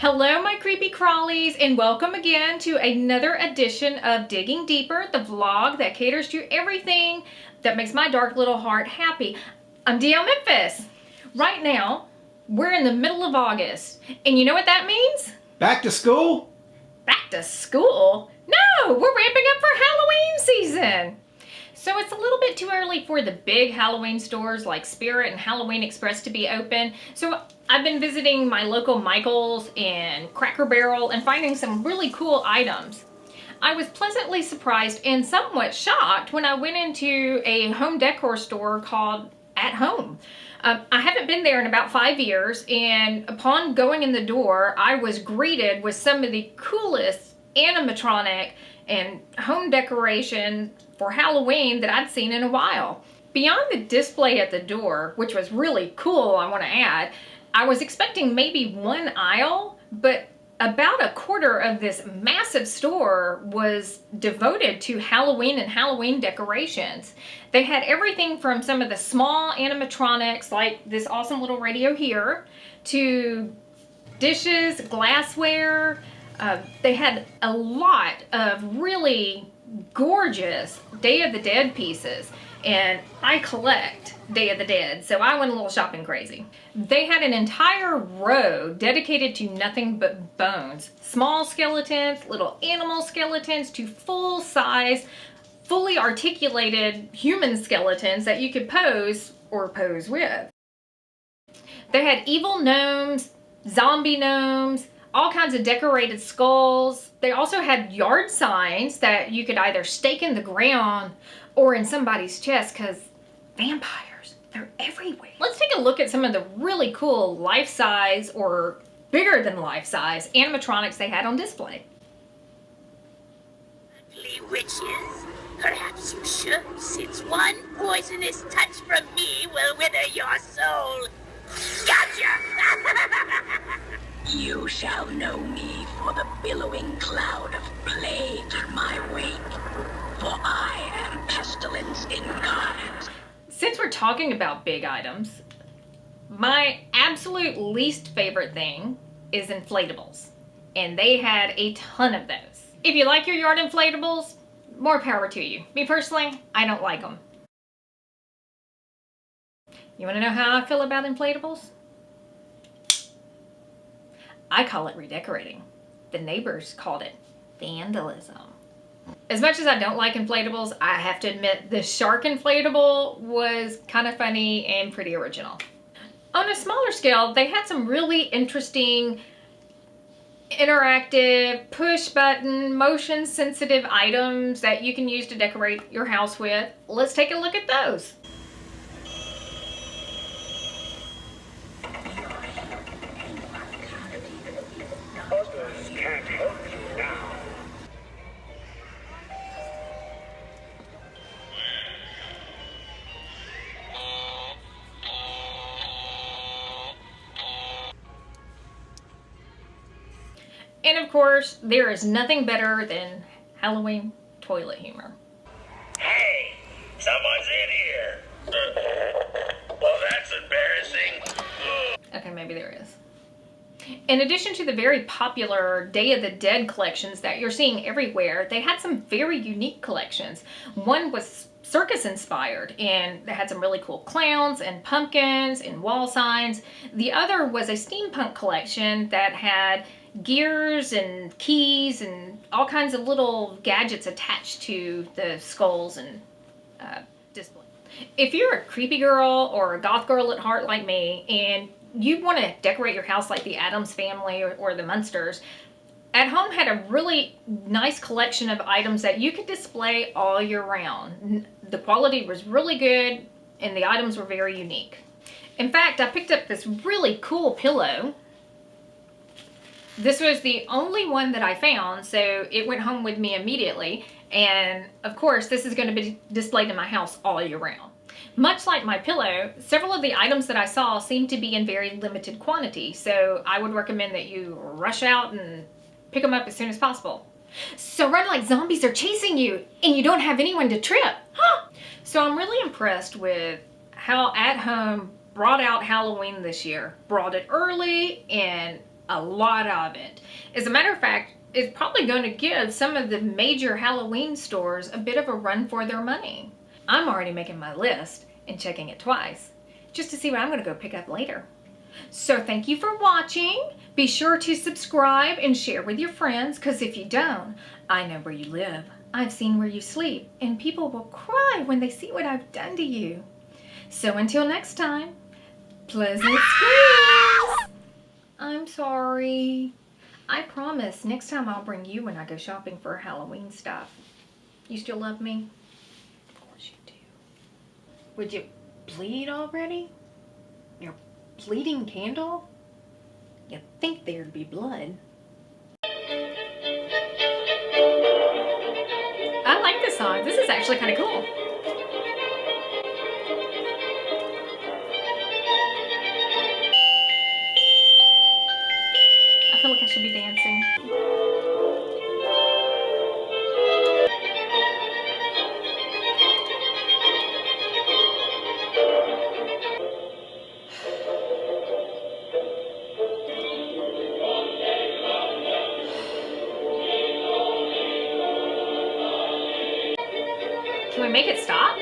Hello, my creepy crawlies, and welcome again to another edition of Digging Deeper, the vlog that caters to everything that makes my dark little heart happy. I'm Memphis. Right now, we're in the middle of August, and you know what that means? Back to school? Back to school? No, we're ramping up for Halloween season. So it's a little bit too early for the big Halloween stores like Spirit and Halloween Express to be open. So I've been visiting my local Michael's and Cracker Barrel and finding some really cool items. I was pleasantly surprised and somewhat shocked when I went into a home decor store called At Home. I haven't been there in about 5 years, and upon going in the door, I was greeted with some of the coolest animatronic and home decoration for Halloween that I'd seen in a while. Beyond the display at the door, which was really cool, I want to add, I was expecting maybe one aisle, but about a quarter of this massive store was devoted to Halloween and Halloween decorations. They had everything from some of the small animatronics, like this awesome little radio here, to dishes, glassware. They had a lot of really gorgeous Day of the Dead pieces, and I collect Day of the Dead, so I went a little shopping crazy. They had an entire row dedicated to nothing but bones. Small skeletons, little animal skeletons, to full-size, fully articulated human skeletons that you could pose or pose with. They had evil gnomes, zombie gnomes, all kinds of decorated skulls. They also had yard signs that you could either stake in the ground or in somebody's chest, because vampires, they're everywhere. Let's take a look at some of the really cool life-size or bigger than life-size animatronics they had on display. Ugly witches, perhaps you should, since one poisonous touch from me will wither your soul. Gotcha! You shall know me for the billowing cloud of plague in my wake, for I am pestilence incarnate. Since we're talking about big items, my absolute least favorite thing is inflatables, and they had a ton of those. If you like your yard inflatables, more power to you. Me personally, I don't like them. You want to know how I feel about inflatables? I call it redecorating. The neighbors called it vandalism. As much as I don't like inflatables, I have to admit the shark inflatable was kind of funny and pretty original. On a smaller scale, they had some really interesting interactive push button motion sensitive items that you can use to decorate your house with. Let's take a look at those. Can't help you now. And of course, there is nothing better than Halloween toilet humor. Hey, someone's in here. Well, that's embarrassing. Okay, maybe there is. In addition to the very popular Day of the Dead collections that you're seeing everywhere, they had some very unique collections. One was circus inspired, and they had some really cool clowns and pumpkins and wall signs. The other was a steampunk collection that had gears and keys and all kinds of little gadgets attached to the skulls and display. If you're a creepy girl or a goth girl at heart like me, and you want to decorate your house like the Addams Family or the Munsters, At Home had a really nice collection of items that you could display all year round. The quality was really good and the items were very unique. In fact, I picked up this really cool pillow. This was the only one that I found, so it went home with me immediately. And of course, this is going to be displayed in my house all year round. Much like my pillow, several of the items that I saw seem to be in very limited quantity, so I would recommend that you rush out and pick them up as soon as possible. So run like zombies are chasing you and you don't have anyone to trip. Huh? So I'm really impressed with how At Home brought out Halloween this year. Brought it early and A lot of it. As a matter of fact, it's probably going to give some of the major Halloween stores a bit of a run for their money. I'm already making my list and checking it twice, just to see what I'm going to go pick up later. So thank you for watching. Be sure to subscribe and share with your friends, because if you don't, I know where you live. I've seen where you sleep, and people will cry when they see what I've done to you. So until next time, pleasant screams. I'm sorry. I promise next time I'll bring you when I go shopping for Halloween stuff. You still love me? Of course you do. Would you bleed already? Your bleeding candle? You'd think there'd be blood. I like this song. This is actually kind of cool. I feel like I should be dancing. Can we make it stop?